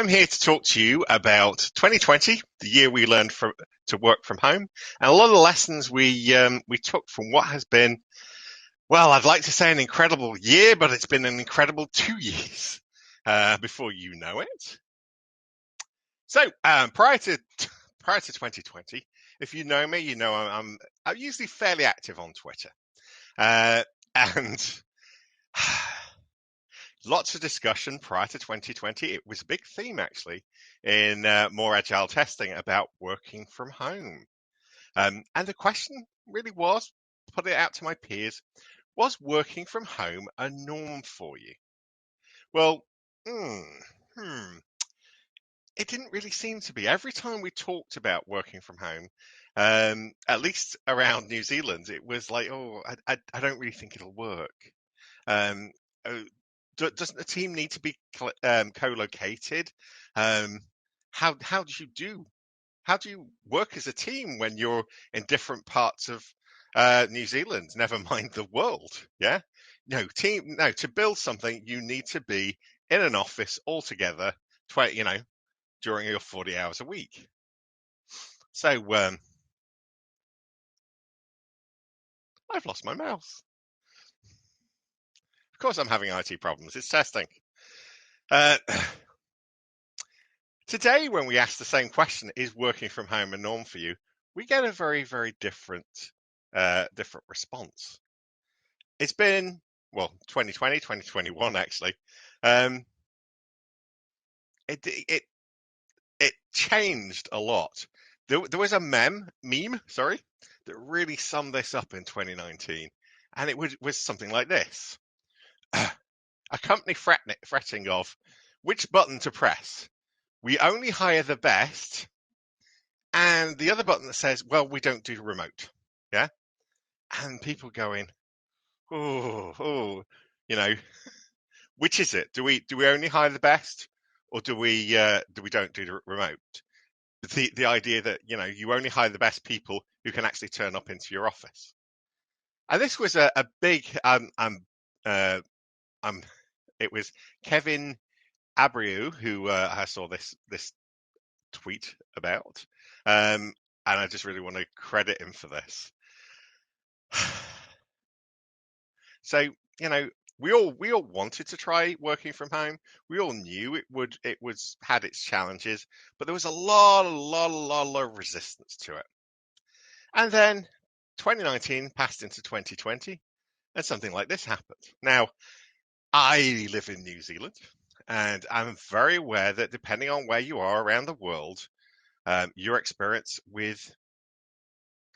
I'm here to talk to you about 2020, the year we learned to work from home, and a lot of the lessons we took from what has been, well, I'd like to say an incredible year, but it's been an incredible 2 years before you know it. So prior to 2020, if you know me, you know I'm usually fairly active on Twitter, and lots of discussion prior to 2020. It was a big theme, actually, in more agile testing about working from home. And the question really was, put it out to my peers, was working from home a norm for you? Well, it didn't really seem to be. Every time we talked about working from home, at least around New Zealand, it was like, oh, I don't really think it'll work. Um, doesn't the team need to be co-located? How do you work as a team when you're in different parts of New Zealand? Never mind the world. Yeah, no, to build something, you need to be in an office all together. During your 40 hours a week. So I've lost my mouse. Of course, I'm having IT problems. It's testing. Today, when we ask the same question, is working from home a norm for you? We get a very, very different response. It's been, 2020, 2021, actually. It changed a lot. There was a meme, that really summed this up in 2019, and it was something like this. A company fretting of which button to press. We only hire the best, and the other button that says, well, we don't do remote. Yeah. And people going, oh, which is it? Do we only hire the best, or do we don't do remote? The idea that you only hire the best people who can actually turn up into your office. And this was a big it was Kevin Abreu who I saw this tweet about, and I just really want to credit him for this. So we all wanted to try working from home. We all knew it had its challenges, but there was a lot of resistance to it. And then 2019 passed into 2020, and something like this happened. Now, I live in New Zealand, and I'm very aware that depending on where you are around the world, your experience with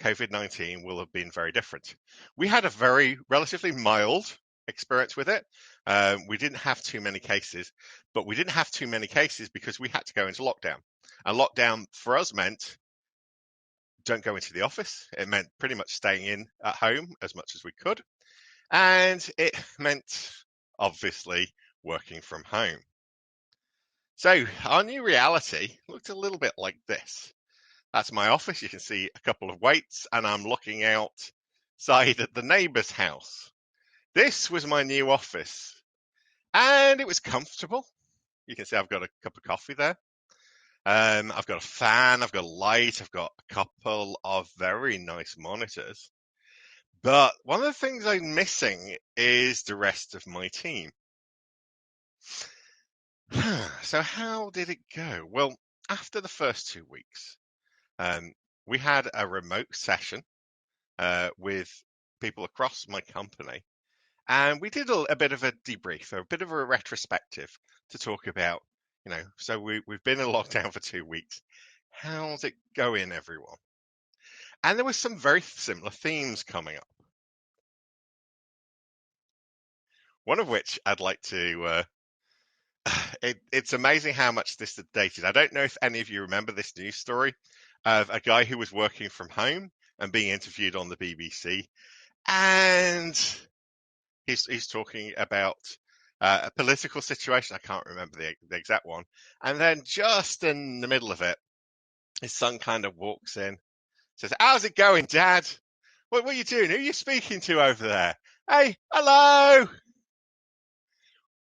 COVID-19 will have been very different. We had a very relatively mild experience with it. We didn't have too many cases, but we didn't have too many cases because we had to go into lockdown. And lockdown for us meant don't go into the office. It meant pretty much staying in at home as much as we could. And it meant, obviously, working from home. So our new reality looked a little bit like this. That's my office. You can see a couple of weights, and I'm looking outside at the neighbour's house. This was my new office, and it was comfortable. You can see I've got a cup of coffee there. I've got a fan, I've got a light, I've got a couple of very nice monitors. But one of the things I'm missing is the rest of my team. So how did it go? Well, after the first 2 weeks, we had a remote session with people across my company, and we did a bit of a debrief, a bit of a retrospective to talk about, so we've been in lockdown for 2 weeks. How's it going, everyone? And there were some very similar themes coming up. One of which I'd like to, it's amazing how much this is dated. I don't know if any of you remember this news story of a guy who was working from home and being interviewed on the BBC. And he's talking about a political situation. I can't remember the exact one. And then just in the middle of it, his son kind of walks in, says, how's it going, Dad? What are you doing? Who are you speaking to over there? Hey, hello.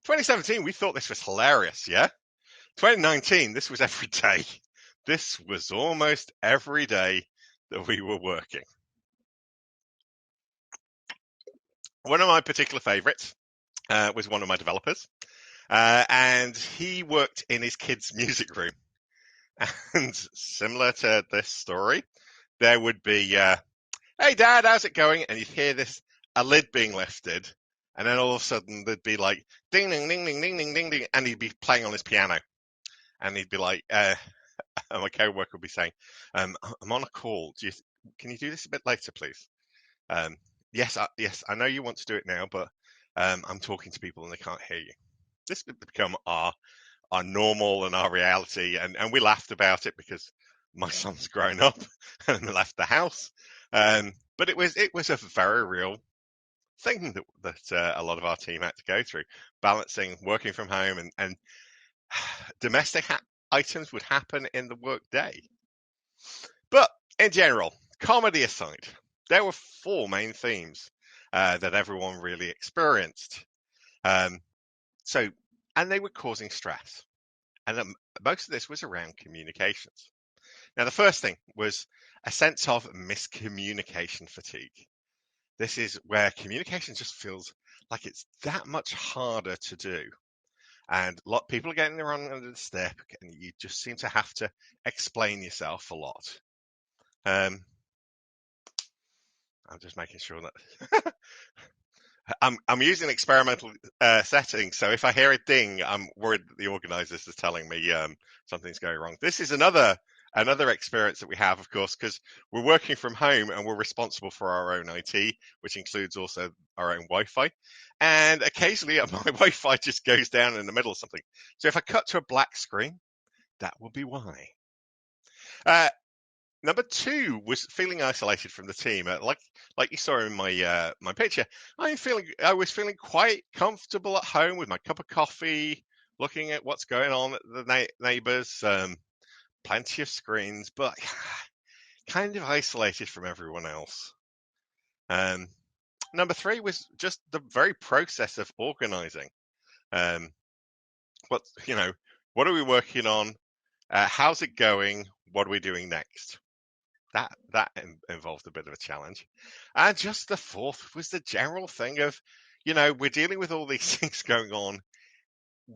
2017, we thought this was hilarious, yeah? 2019, this was every day. This was almost every day that we were working. One of my particular favorites was one of my developers, and he worked in his kid's music room. And similar to this story, there would be, hey, Dad, how's it going? And you'd hear a lid being lifted, and then all of a sudden there'd be like ding, ding, ding, ding, ding, ding, ding, ding, and he'd be playing on his piano. And he'd be like, and my co-worker would be saying, I'm on a call. Can you do this a bit later, please? Yes, I know you want to do it now, but I'm talking to people and they can't hear you. This would become our normal and our reality, and we laughed about it because my son's grown up and left the house. But it was a very real thing that a lot of our team had to go through, balancing working from home and domestic items would happen in the work day. But in general, comedy aside, there were four main themes that everyone really experienced. And they were causing stress. And most of this was around communications. Now, the first thing was a sense of miscommunication fatigue. This is where communication just feels like it's that much harder to do. And a lot of people are getting the wrong end of the stick, and you just seem to have to explain yourself a lot. I'm just making sure that I'm using experimental settings, so if I hear a ding, I'm worried that the organisers are telling me something's going wrong. This is another experience that we have, of course, because we're working from home and we're responsible for our own IT, which includes also our own Wi-Fi. And occasionally my Wi-Fi just goes down in the middle of something. So if I cut to a black screen, that will be why. Number two was feeling isolated from the team. Like you saw in my my picture, I was feeling quite comfortable at home with my cup of coffee, looking at what's going on at the neighbors. Plenty of screens, but kind of isolated from everyone else. Number three was just the very process of organizing. What are we working on? How's it going? What are we doing next? That involved a bit of a challenge. And just the fourth was the general thing of, we're dealing with all these things going on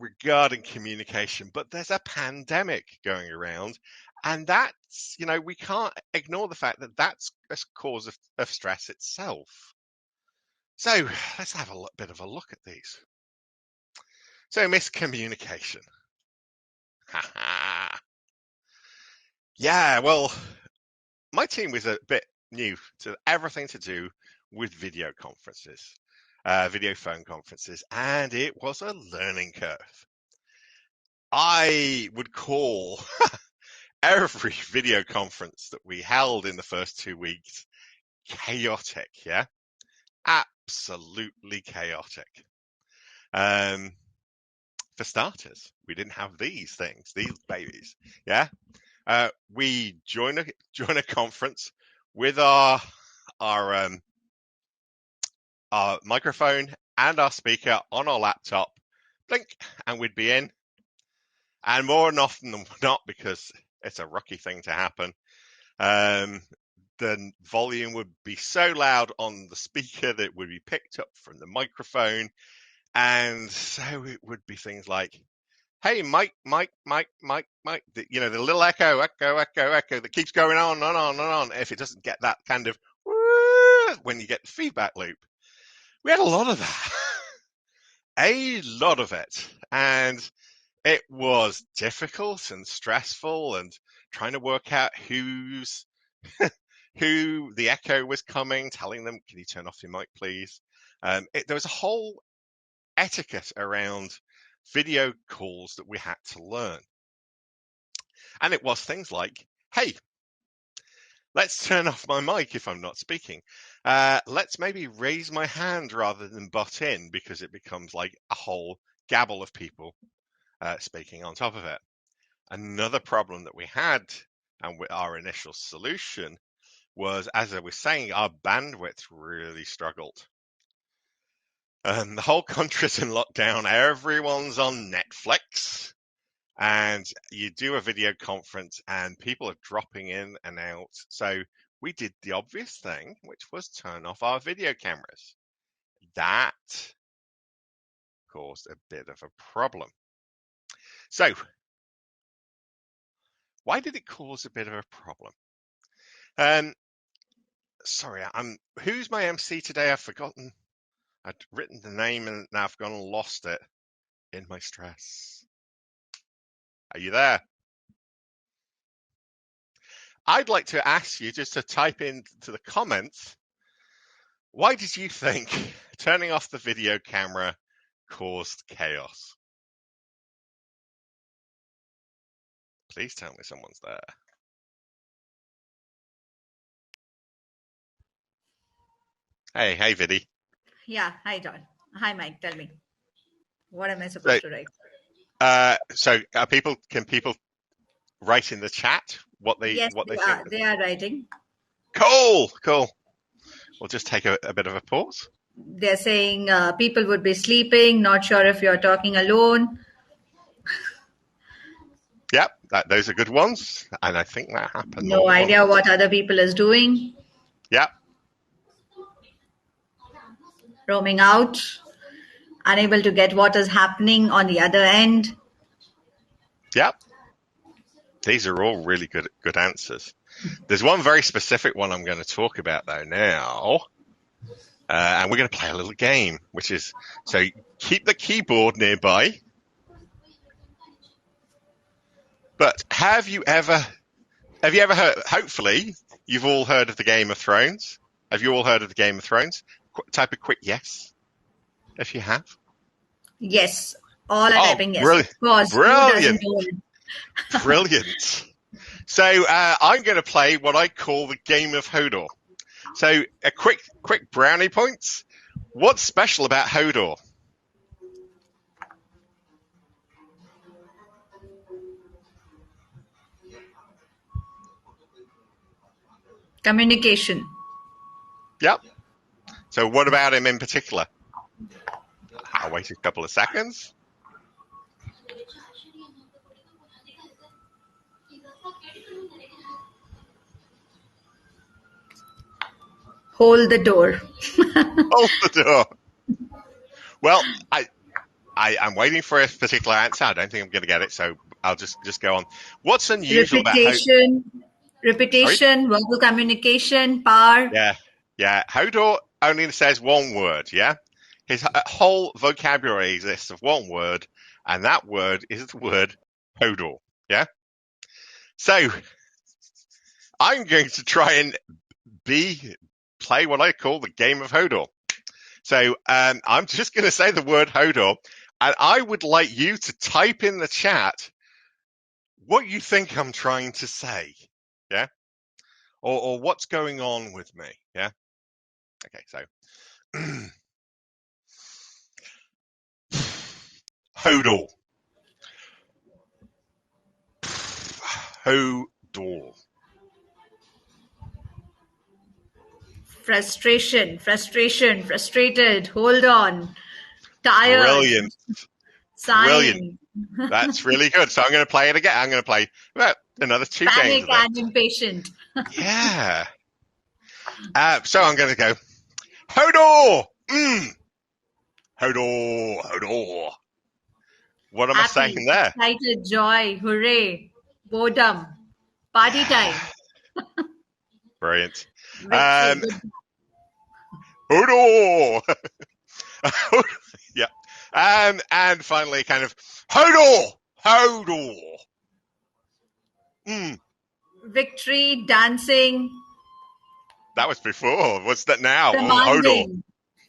regarding communication, but there's a pandemic going around, and that's, we can't ignore the fact that that's a cause of stress itself. So let's have a bit of a look at these. So miscommunication. Yeah, well, my team was a bit new to everything to do with video conferences, video phone conferences, and it was a learning curve. I would call every video conference that we held in the first 2 weeks chaotic, yeah? Absolutely chaotic. For starters, we didn't have these things, these babies, yeah? We join a conference with our microphone and our speaker on our laptop, blink, and we'd be in. And more often than not, because it's a rookie thing to happen, the volume would be so loud on the speaker that it would be picked up from the microphone. And so it would be things like, hey, Mike, the little echo that keeps going on and on and on. If it doesn't get that kind of when you get the feedback loop, we had a lot of that, a lot of it. And it was difficult and stressful and trying to work out who the echo was coming, telling them, can you turn off your mic, please? There was a whole etiquette around video calls that we had to learn. And it was things like, hey, let's turn off my mic if I'm not speaking. Let's maybe raise my hand rather than butt in, because it becomes like a whole gabble of people speaking on top of it. Another problem that we had, and our initial solution, was, as I was saying, our bandwidth really struggled. The whole country's in lockdown. Everyone's on Netflix. and you do a video conference and people are dropping in and out. So we did the obvious thing, which was turn off our video cameras. That caused a bit of a problem. So why did it cause a bit of a problem? Sorry, who's my MC today? I've forgotten. I'd written the name and now I've gone and lost it in my stress. Are you there? I'd like to ask you just to type into the comments, why did you think turning off the video camera caused chaos? Please tell me someone's there. Hey, Viddy. Yeah, hi, Don. Hi, Mike. Tell me, what am I supposed to write? Can people write in the chat what they yes, what they are. think? They are writing. Cool. We'll just take a bit of a pause. They're saying people would be sleeping. Not sure if you're talking alone. Yep, those are good ones, and I think that happened. No idea what other people is doing. Yep. Roaming out, unable to get what is happening on the other end. Yep. These are all really good answers. There's one very specific one I'm going to talk about though now, and we're going to play a little game, which is, so keep the keyboard nearby. But have you ever heard, hopefully you've all heard of the Game of Thrones. Have you all heard of the Game of Thrones? Type a quick yes if you have. Yes, all are typing yes. Brilliant. Of course, Brilliant. Brilliant. So I'm going to play what I call the Game of Hodor. So a quick brownie points. What's special about Hodor? Communication. Yep. So what about him in particular? I'll wait a couple of seconds. Hold the door. Hold the door. Well, I'm waiting for a particular answer. I don't think I'm going to get it, so I'll just go on. What's unusual about repetition, verbal communication, power? Yeah. Hodor only says one word, yeah? His whole vocabulary exists of one word, and that word is the word Hodor, yeah? So, I'm going to try and play what I call the Game of Hodor. So, I'm just going to say the word Hodor, and I would like you to type in the chat what you think I'm trying to say, yeah? Or what's going on with me, yeah? Okay, so Hodor. Hodor. Frustration, frustrated, hold on, tired. Brilliant. Sighing. Brilliant. That's really good. So I'm going to play it again. I'm going to play about another 2 games. Panic and impatient. Yeah. So I'm going to go, Hodor! Hodor. What am I saying there? Excited, joy, hooray, boredom, party time. Brilliant. Hodor! Yeah. And finally, kind of, Hodor! Victory, dancing. That was before. What's that now? Commanding.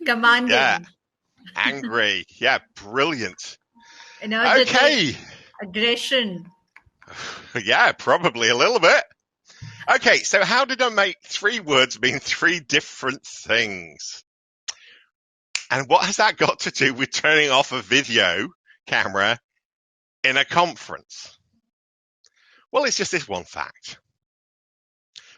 Commanding. Yeah. Angry. Yeah, brilliant. Energetic. Okay. Aggression. Yeah, probably a little bit. Okay, so how did I make 3 words mean 3 different things? And what has that got to do with turning off a video camera in a conference? Well, it's just this one fact.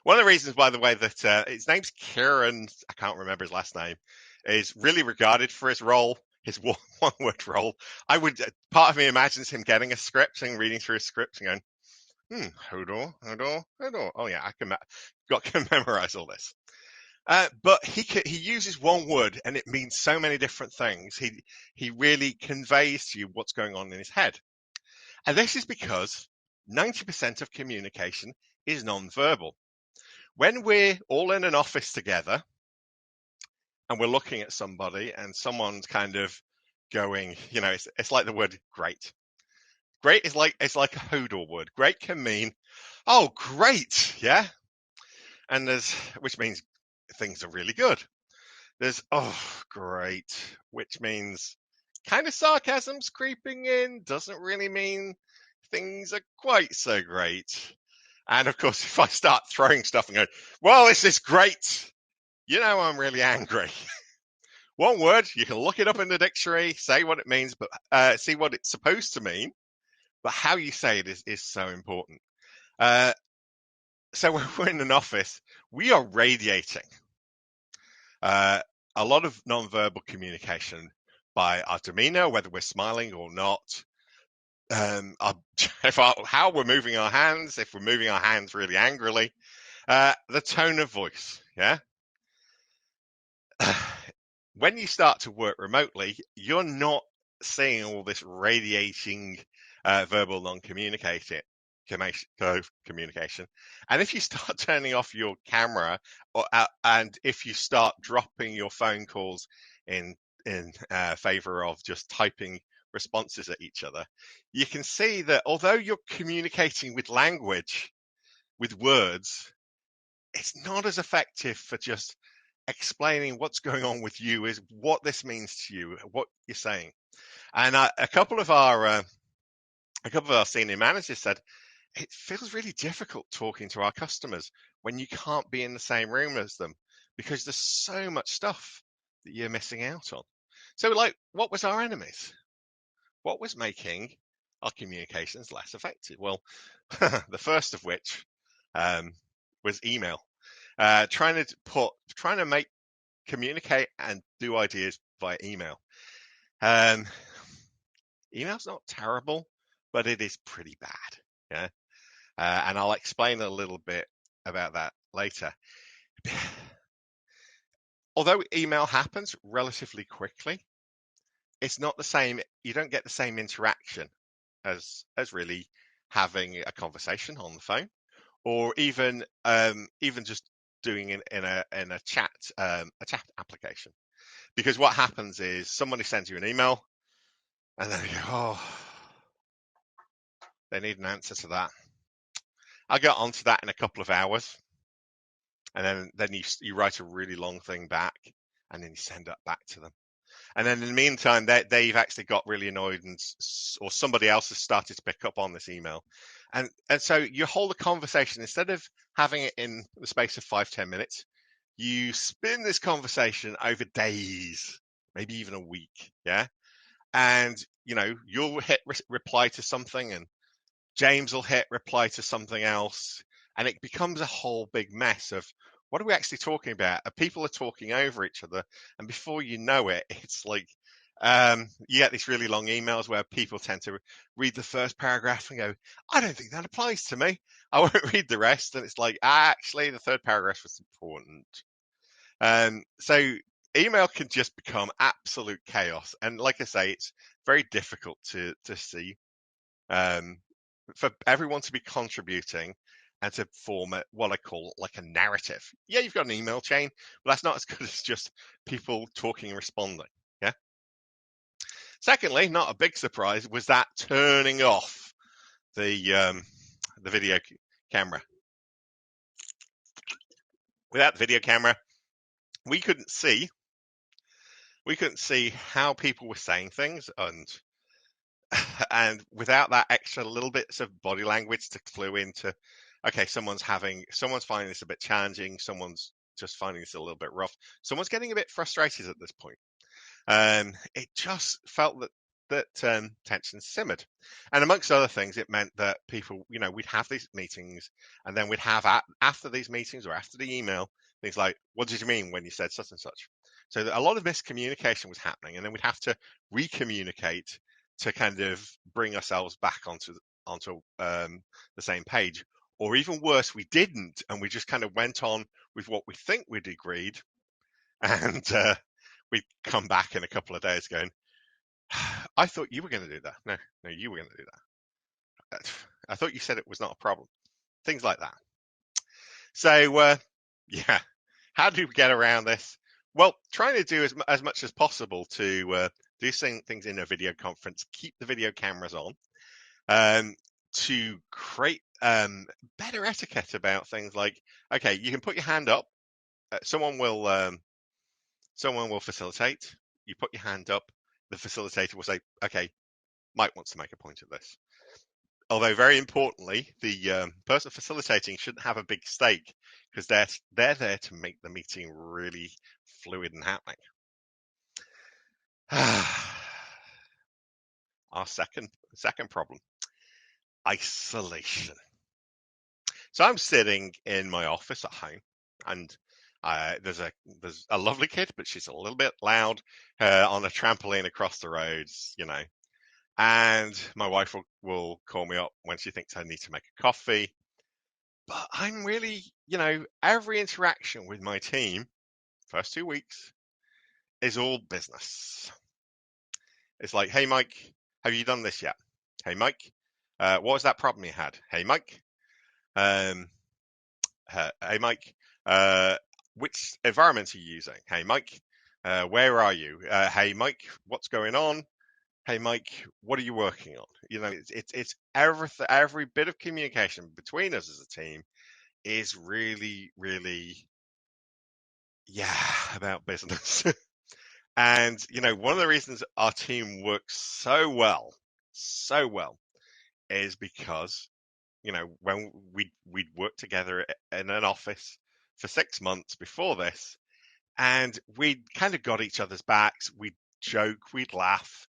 One of the reasons, by the way, that his name's Kieran, I can't remember his last name, is really regarded for his role. his one word role, I would, part of me imagines him getting a script and reading through a script and going, Hodor. Oh yeah, got to memorize all this. But he uses one word and it means so many different things. He really conveys to you what's going on in his head. And this is because 90% of communication is non-verbal. When we're all in an office together and we're looking at somebody and someone's kind of going, it's like the word great. Great is it's like a Hodor word. Great can mean, oh, great, yeah. And which means things are really good. There's, oh, great, which means kind of sarcasm's creeping in, doesn't really mean things are quite so great. And of course, if I start throwing stuff and go, well, this is great, I'm really angry. One word, you can look it up in the dictionary, say what it means, but see what it's supposed to mean. But how you say it is so important. So when we're in an office, we are radiating a lot of nonverbal communication by our demeanor, whether we're smiling or not. How we're moving our hands, if we're moving our hands really angrily, the tone of voice, yeah? When you start to work remotely, you're not seeing all this radiating verbal non-communication. Communication, and if you start turning off your camera, and if you start dropping your phone calls in favor of just typing responses at each other, you can see that although you're communicating with language, with words, it's not as effective for just explaining what's going on with you, is what this means to you, what you're saying. And a couple of our senior managers said it feels really difficult talking to our customers when you can't be in the same room as them, because there's so much stuff that you're missing out on. So, what was our enemies? What was making our communications less effective? Well, the first of which was email. Trying to communicate and do ideas via email. Email's not terrible, but it is pretty bad. Yeah. And I'll explain a little bit about that later. Although email happens relatively quickly, it's not the same. You don't get the same interaction as really having a conversation on the phone, or even just doing it in a chat application. Because what happens is somebody sends you an email, and then you go, oh, they need an answer to that. I'll get onto that in a couple of hours. And then you write a really long thing back, and then you send that back to them. And then in the meantime, they've actually got really annoyed, or somebody else has started to pick up on this email. And so you hold a conversation, instead of having it in the space of 5-10 minutes, you spin this conversation over days, maybe even a week. Yeah. And, you'll hit reply to something, and James will hit reply to something else. And it becomes a whole big mess of, what are we actually talking about? People are talking over each other. And before you know it, it's like, you get these really long emails where people tend to read the first paragraph and go, I don't think that applies to me. I won't read the rest. And it's like, actually, the third paragraph was important. So email can just become absolute chaos. And like I say, it's very difficult to see, for everyone to be contributing and to form what I call like a narrative. Yeah, you've got an email chain, but that's not as good as just people talking and responding. Yeah. Secondly, not a big surprise, was that turning off the video camera. Without the video camera, we couldn't see how people were saying things, and without that extra little bits of body language to clue into, okay, someone's finding this a bit challenging, someone's just finding this a little bit rough, someone's getting a bit frustrated at this point. It just felt that tension simmered. And amongst other things, it meant that people, we'd have these meetings, and then we'd have after these meetings or after the email, Things like, what did you mean when you said such and such? So a lot of miscommunication was happening, and then we'd have to recommunicate to kind of bring ourselves back onto the same page. Or even worse, we didn't, and we just kind of went on with what we think we'd agreed, and we'd come back in a couple of days going, I thought you were going to do that. No, you were going to do that. I thought you said it was not a problem. Things like that. So, yeah, how do we get around this? Well, trying to do as much as possible to do things in a video conference, keep the video cameras on, to create better etiquette about things like, okay, you can put your hand up, someone will facilitate. You put your hand up, the facilitator will say, okay, Mike wants to make a point of this. Although very importantly, the person facilitating shouldn't have a big stake because they're there to make the meeting really fluid and happening. Our second problem, isolation. So I'm sitting in my office at home, and there's a lovely kid, but she's a little bit loud on a trampoline across the roads, And my wife will call me up when she thinks I need to make a coffee. But I'm really, every interaction with my team, first 2 weeks, is all business. It's like, hey, Mike, have you done this yet? Hey, Mike, what was that problem you had? Hey, Mike, hey, Mike, which environment are you using? Hey, Mike, where are you? Hey, Mike, what's going on? Hey, Mike, what are you working on? It's every bit of communication between us as a team is really, really, about business. And, one of the reasons our team works so well, is because, when we'd worked together in an office for 6 months before this, and we'd kind of got each other's backs, we'd joke, we'd laugh,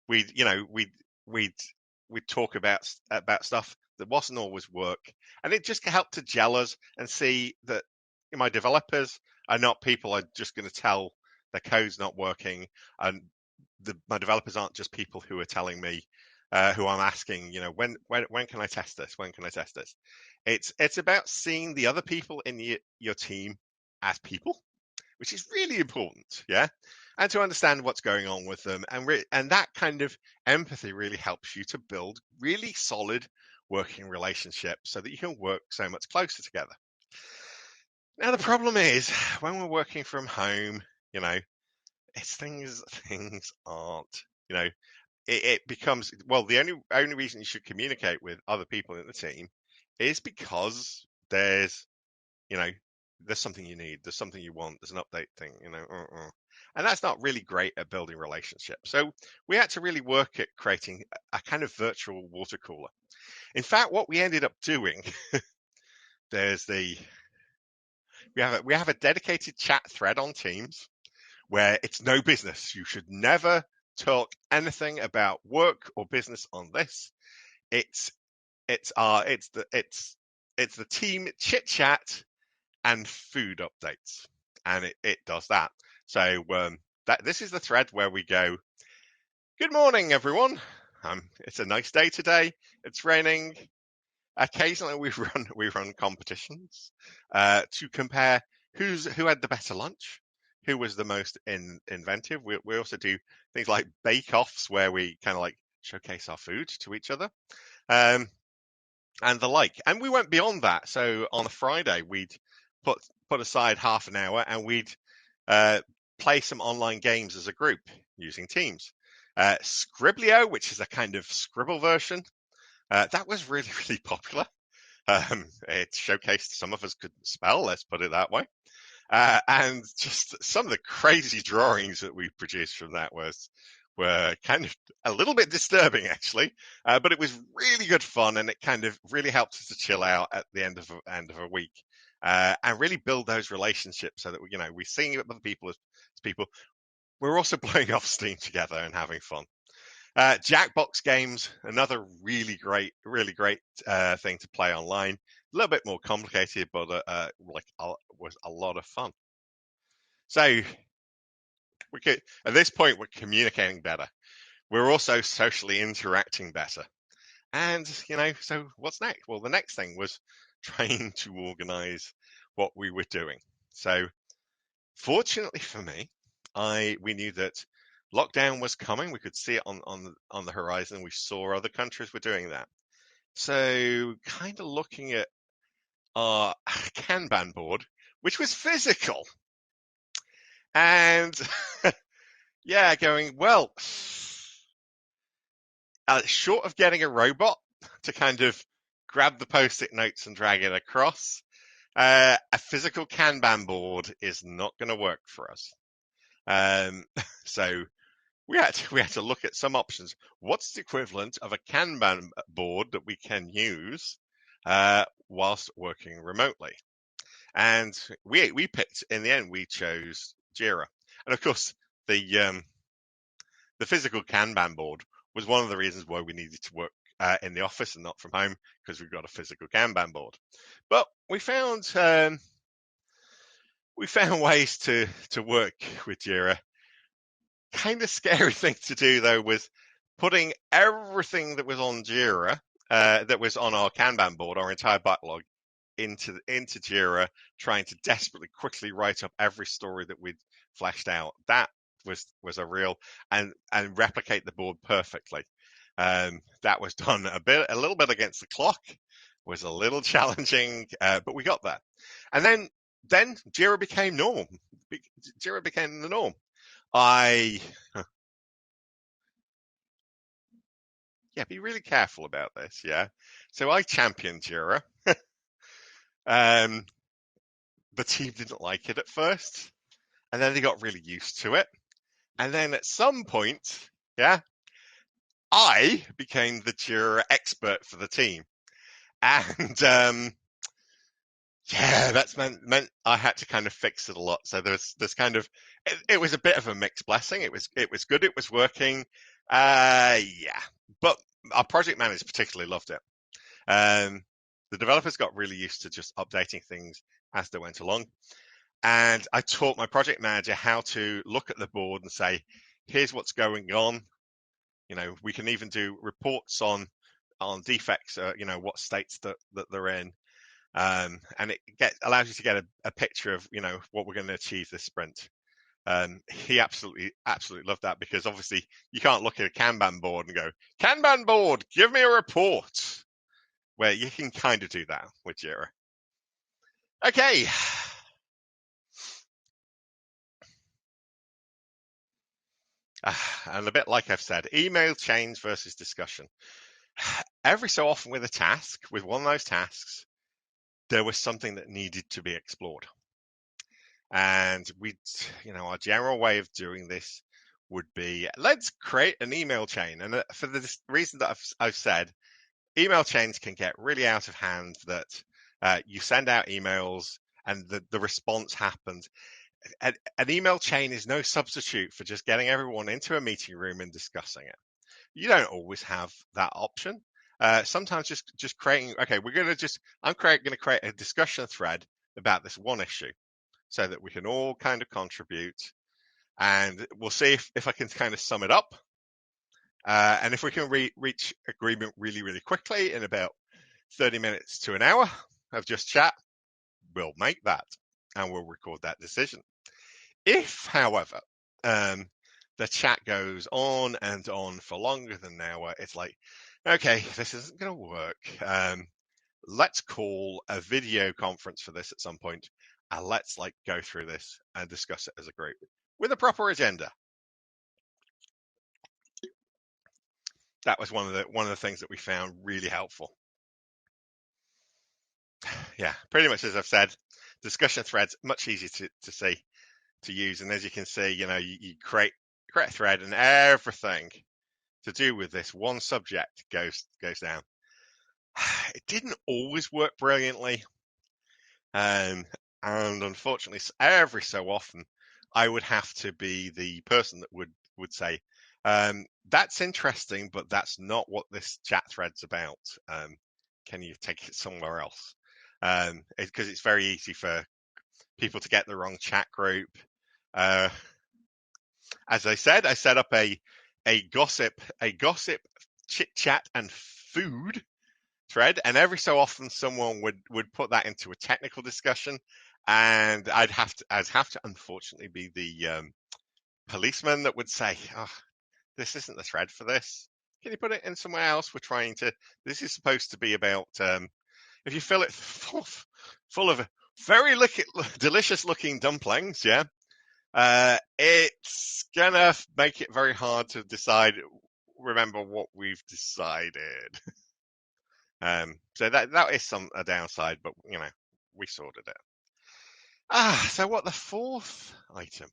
we'd talk about stuff that wasn't always work, and it just helped to gel us and see that my developers are not people I'm just going to tell their code's not working, and my developers aren't just people who are telling me, who I'm asking, when can I test this? When can I test this? It's about seeing the other people in your team as people, which is really important, yeah, and to understand what's going on with them, and that kind of empathy really helps you to build really solid working relationships so that you can work so much closer together. Now the problem is when we're working from home, it's things aren't, it becomes, well, the only reason you should communicate with other people in the team is because there's something you need, there's something you want, there's an update thing, and that's not really great at building relationships. So we had to really work at creating a kind of virtual water cooler. In fact, what we ended up doing, we have a dedicated chat thread on Teams where it's no business. You should never talk anything about work or business on this. It's the team chit chat and food updates, and it does that. So this is the thread where we go, good morning, everyone. It's a nice day today. It's raining. Occasionally we run competitions to compare who had the better lunch, who was the most inventive. We also do things like bake-offs where we kind of like showcase our food to each other, and the like. And we went beyond that. So on a Friday, we'd put aside half an hour and we'd play some online games as a group using Teams. Scriblio, which is a kind of Scribble version, that was really, really popular. It showcased some of us couldn't spell, let's put it that way. And just some of the crazy drawings that we produced from that were kind of a little bit disturbing, actually. But it was really good fun, and it kind of really helped us to chill out at the end of a week, and really build those relationships so that we're seeing other people as people. We're also blowing off steam together and having fun. Jackbox games, another really great thing to play online. little bit more complicated, but was a lot of fun. So at this point, we're communicating better. We're also socially interacting better. And, so what's next? Well, the next thing was trying to organize what we were doing. So fortunately for me, we knew that lockdown was coming. We could see it on the horizon. We saw other countries were doing that. So kind of looking at our Kanban board, which was physical, and yeah, going, well, short of getting a robot to kind of grab the post-it notes and drag it across, a physical Kanban board is not going to work for us. So we had to look at some options. What's the equivalent of a Kanban board that we can use whilst working remotely? And we picked, in the end, we chose Jira. And of course, the physical Kanban board was one of the reasons why we needed to work in the office and not from home, because we've got a physical Kanban board. But we found ways to work with Jira. Kind of scary thing to do though was putting everything that was on Jira, that was on our Kanban board, our entire backlog, into Jira, trying to desperately quickly write up every story that we'd fleshed out. That was a real and replicate the board perfectly. That was done a little bit against the clock. Was a little challenging, but we got there. And then Jira became norm. Jira became the norm. Be really careful about this. Yeah. So I championed Jira. The team didn't like it at first, and then they got really used to it. And then at some point, I became the Jira expert for the team. And that's meant I had to kind of fix it a lot. So there's kind of it was a bit of a mixed blessing. It was good. It was working. But our project managers particularly loved it. The developers got really used to just updating things as they went along. And I taught my project manager how to look at the board and say, here's what's going on. We can even do reports on defects, what states that they're in. And it allows you to get a picture of, what we're going to achieve this sprint. He absolutely loved that, because obviously you can't look at a Kanban board and go, Kanban board, give me a report. Where you can kind of do that with Jira. Okay. And a bit like I've said, email chains versus discussion. Every so often with one of those tasks, there was something that needed to be explored. And our general way of doing this would be, let's create an email chain. And for the reason that I've said, email chains can get really out of hand, that you send out emails and the response happens. An email chain is no substitute for just getting everyone into a meeting room and discussing it. You don't always have that option. Sometimes just creating, okay, I'm going to create a discussion thread about this one issue so that we can all kind of contribute, and we'll see if I can kind of sum it up. And if we can reach agreement really, really quickly in about 30 minutes to an hour of just chat, we'll make that and we'll record that decision. If, however, the chat goes on and on for longer than an hour, it's like, okay, this isn't going to work. Let's call a video conference for this at some point, and let's go through this and discuss it as a group with a proper agenda. That was one of the things that we found really helpful. Yeah, pretty much as I've said, discussion threads much easier to use, and as you can see, you create a thread, and everything to do with this one subject goes down. It didn't always work brilliantly, and unfortunately, every so often, I would have to be the person that would say, that's interesting, but that's not what this chat thread's about. Can you take it somewhere else? because it's very easy for people to get the wrong chat group. As I said, I set up a gossip chit chat and food thread, and every so often someone would put that into a technical discussion, and I'd have to unfortunately be the policeman that would say, "Oh, this isn't the thread for this. Can you put it in somewhere else? We're trying to. This is supposed to be about if you fill it full of very delicious looking dumplings, yeah, it's gonna make it very hard to remember what we've decided. So that is a downside, but we sorted it. So what the fourth item?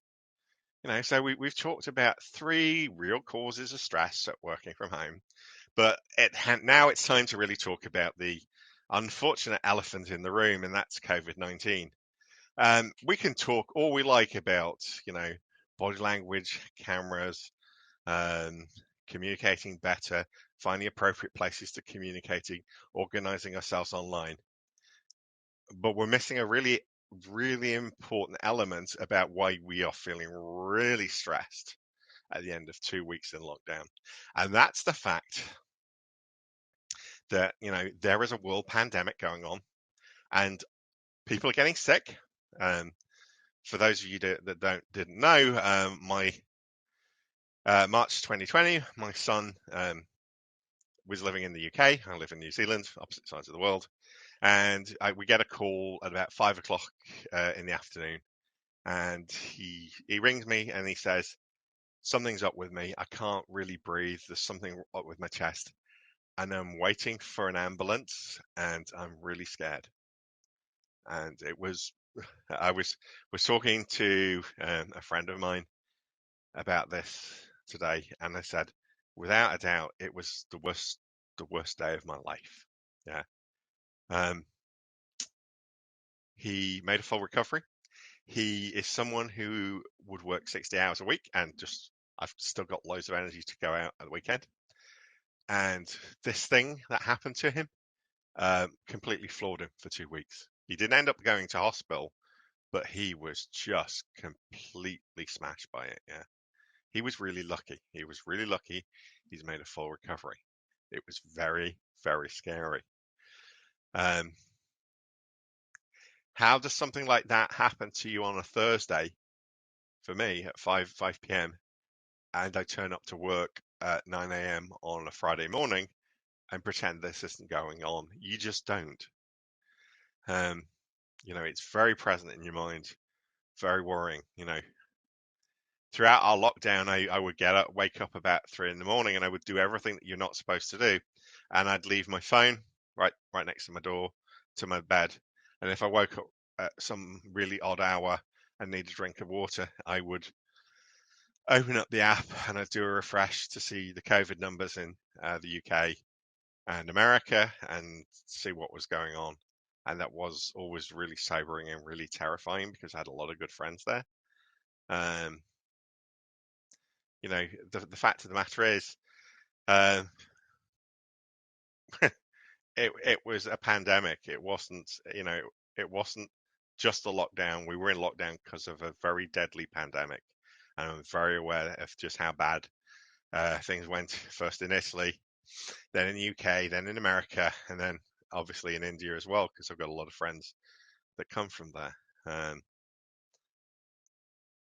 So we've talked about 3 real causes of stress at working from home, but now it's time to really talk about the unfortunate elephant in the room, and that's COVID-19. We can talk all we like about, body language, cameras, communicating better, finding appropriate places to communicating, organizing ourselves online. But we're missing a really, really important element about why we are feeling really stressed at the end of 2 weeks in lockdown. And that's the fact that, there is a world pandemic going on and people are getting sick. For those of you that didn't know, my March 2020, my son was living in the UK. I live in New Zealand, opposite sides of the world. And we get a call at about 5 o'clock in the afternoon. And he rings me and he says, something's up with me. I can't really breathe. There's something up with my chest. And I'm waiting for an ambulance and I'm really scared. And I was talking to a friend of mine about this today, and I said, without a doubt, it was the worst day of my life. Yeah. He made a full recovery. He is someone who would work 60 hours a week, and I've still got loads of energy to go out at the weekend. And this thing that happened to him completely floored him for 2 weeks. He didn't end up going to hospital, but he was just completely smashed by it. Yeah. He was really lucky. He's made a full recovery. It was very, very scary. How does something like that happen to you on a Thursday? For me, at 5 p.m., and I turn up to work at 9 a.m. on a Friday morning and pretend this isn't going on. You just don't. It's very present in your mind, very worrying. Throughout our lockdown, I would wake up about 3 in the morning, and I would do everything that you're not supposed to do, and I'd leave my phone right next to my door to my bed, and if I woke up at some really odd hour and needed a drink of water, I would open up the app and I'd do a refresh to see the COVID numbers in the UK and America and see what was going on. And that was always really sobering and really terrifying because I had a lot of good friends there. The fact of the matter is, it was a pandemic. It wasn't just a lockdown. We were in lockdown because of a very deadly pandemic. And I'm very aware of just how bad things went first in Italy, then in the UK, then in America, and then obviously in India as well, because I've got a lot of friends that come from there.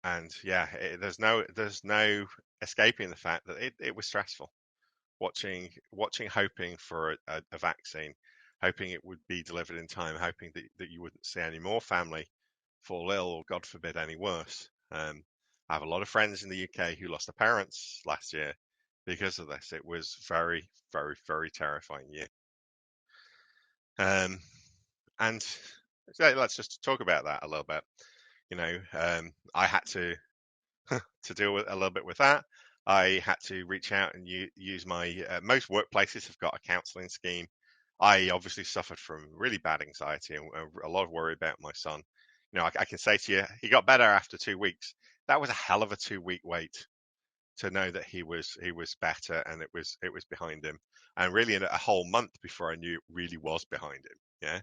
And yeah, there's no escaping the fact that it was stressful. Watching, hoping for a vaccine, hoping it would be delivered in time, hoping that you wouldn't see any more family fall ill or, God forbid, any worse. I have a lot of friends in the UK who lost their parents last year because of this. It was very, very, very terrifying year. And so let's just talk about that a little bit. I had to deal with a little bit with that. I had to reach out and use my most workplaces have got a counselling scheme. I obviously suffered from really bad anxiety and a lot of worry about my son. I can say to you, he got better after 2 weeks. That was a hell of a 2-week wait to know that he was better and it was behind him, and really in a whole month before I knew it really was behind him. Yeah.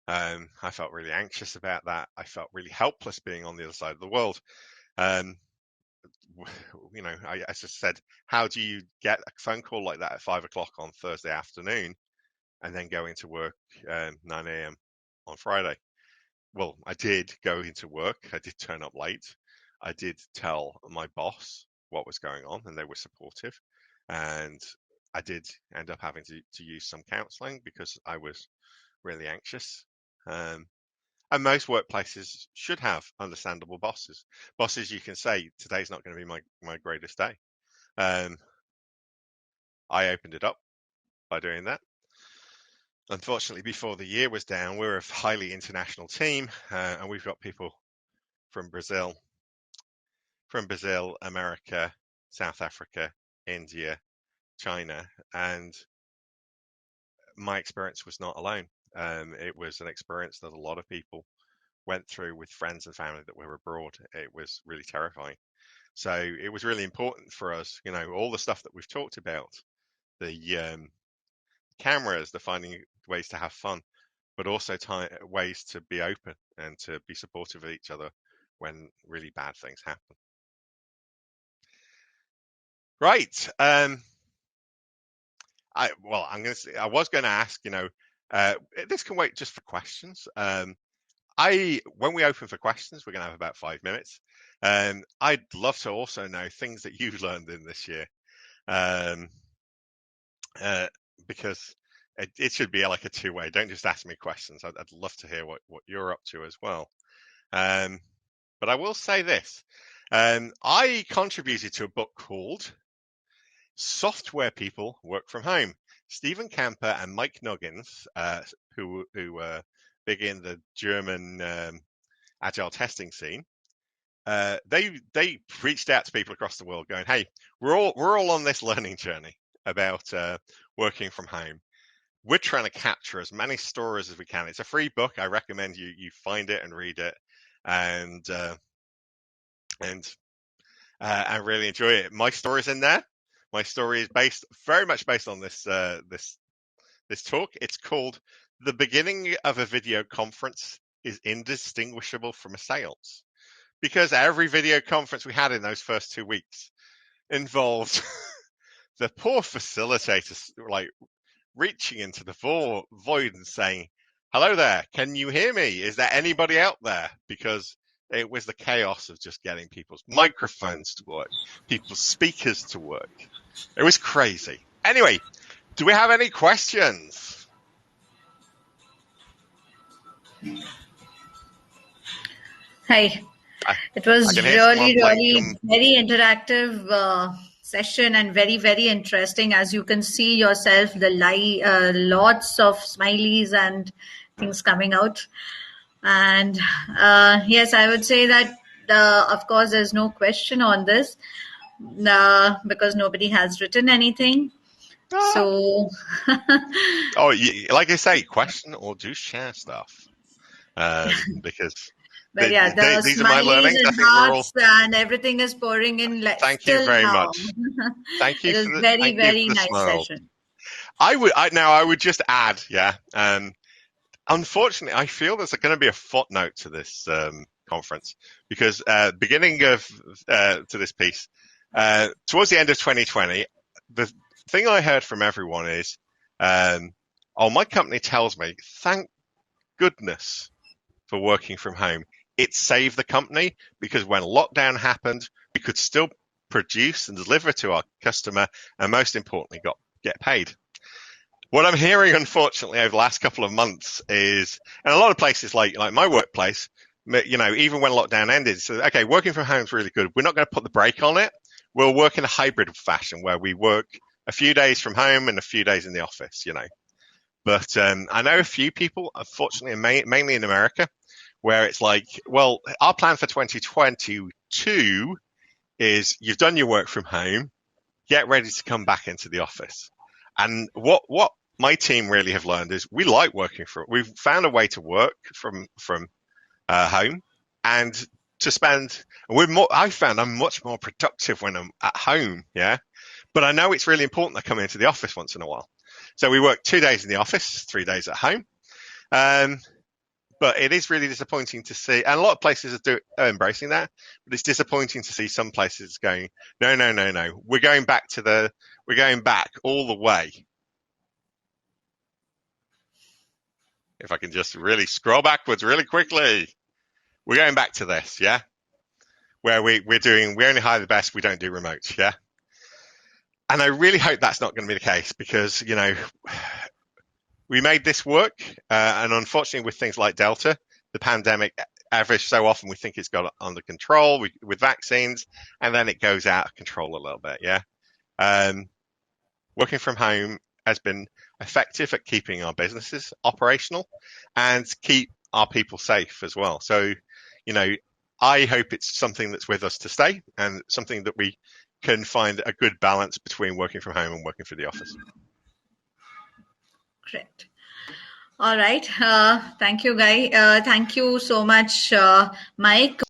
I felt really anxious about that. I felt really helpless being on the other side of the world. Um, I just said, how do you get a phone call like that at 5 o'clock on Thursday afternoon and then go into work 9 a.m. on Friday? Well, I did go into work. I did turn up late. I did tell my boss what was going on, and they were supportive. And I did end up having to use some counseling because I was really anxious. And most workplaces should have understandable bosses. Bosses you can say, today's not going to be my greatest day. I opened it up by doing that. Unfortunately, before the year was down, we're a highly international team, and we've got people from Brazil, America, South Africa, India, China, and my experience was not alone. It was an experience that a lot of people went through with friends and family that were abroad. It was really terrifying. So it was really important for us, all the stuff that we've talked about, the cameras, the finding ways to have fun, but also ways to be open and to be supportive of each other when really bad things happen. Right. I was going to ask, this can wait just for questions. When we open for questions, we're going to have about 5 minutes. I'd love to also know things that you've learned in this year, because it should be like a two-way. Don't just ask me questions. I'd love to hear what you're up to as well. But I will say this. I contributed to a book called Software People Work from Home. Stephen Camper and Mike Nuggins, who big in the German agile testing scene, they reached out to people across the world, going, "Hey, we're all on this learning journey about working from home. We're trying to capture as many stories as we can. It's a free book. I recommend you find it and read it, and really enjoy it. My story's in there. My story is very much based on this talk. It's called "The Beginning of a Video Conference is Indistinguishable from a Sales," because every video conference we had in those first 2 weeks involved the poor facilitators like reaching into the void and saying, "Hello there, can you hear me? Is there anybody out there?" Because it was the chaos of just getting people's microphones to work, people's speakers to work. It was crazy. Anyway, do we have any questions? Hi. It was really very interactive session and very, very interesting. As you can see yourself, the lots of smileys and things coming out. And yes, I would say that, of course, there's no question on this because nobody has written anything. So, like I say, question or do share stuff, because but yeah, the these are my learnings. smileys and hearts and everything is pouring in. Thank you very much. Thank you. It is very, very nice session. I would just add, unfortunately, I feel there's going to be a footnote to this conference, because beginning of to this piece, towards the end of 2020, the thing I heard from everyone is, my company tells me, thank goodness for working from home. It saved the company, because when lockdown happened, we could still produce and deliver to our customer, and most importantly, get paid. What I'm hearing, unfortunately, over the last couple of months is, and a lot of places like my workplace, even when lockdown ended, so okay, working from home is really good. We're not going to put the brake on it. We'll work in a hybrid fashion where we work a few days from home and a few days in the office, But I know a few people, unfortunately, mainly in America, where it's like, well, our plan for 2022 is you've done your work from home, get ready to come back into the office. And what my team really have learned is we like working we've found a way to work from home and to spend. I found I'm much more productive when I'm at home, But I know it's really important I come into the office once in a while. So we work 2 days in the office, 3 days at home. But it is really disappointing to see, and a lot of places are embracing that. But it's disappointing to see some places going, no, no, no, no. We're going back all the way. If I can just really scroll backwards really quickly, we're going back to this, yeah. Where we only hire the best, we don't do remote, yeah. And I really hope that's not going to be the case, because we made this work, and unfortunately, with things like Delta, the pandemic average so often we think it's got it under control with vaccines, and then it goes out of control a little bit. Yeah, working from home has been effective at keeping our businesses operational and keep our people safe as well. So, I hope it's something that's with us to stay, and something that we can find a good balance between working from home and working for the office. Correct. All right. Thank you, Guy. Thank you so much, Mike.